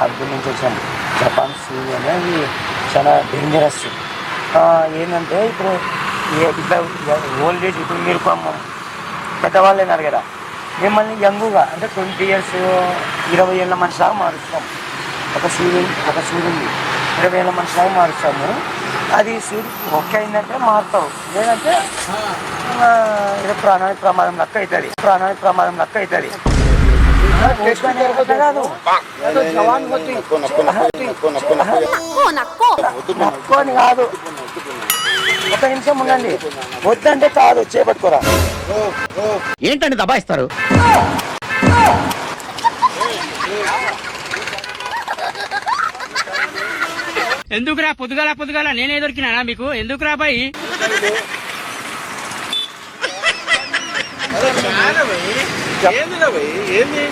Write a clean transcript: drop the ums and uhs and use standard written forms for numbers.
Company నుంచి వచ్చాం. Japan సూది అనేది చాలా డేంజరస్. ఏంటంటే ఇప్పుడు ఇట్లా ఓల్డ్ ఏజ్, ఇప్పుడు మీరు పెద్దవాళ్ళు అయినారు కదా, మిమ్మల్ని యంగుగా అంటే 20 years 20 ఏళ్ళ మనిషిలాగా మారుస్తాం. ఒక సూది 20 ఏళ్ళ మనిషిలాగా మారుస్తాము. అది సూది ఓకే అయిందంటే మారుతావు, లేదంటే ఏదో ప్రాణానికి ప్రమాదం లెక్క అవుతుంది. కాదు నక్కుని కాదు, ఒక నిమిషం ఉండండి. వద్దంటే కాదు, చేపట్టుకోరా. ఏంటండి దబాయిస్తారు? ఎందుకురా పొద్దుగాల నేనే దొరికినా మీకు? ఎందుకురా బాయ్? ఏంది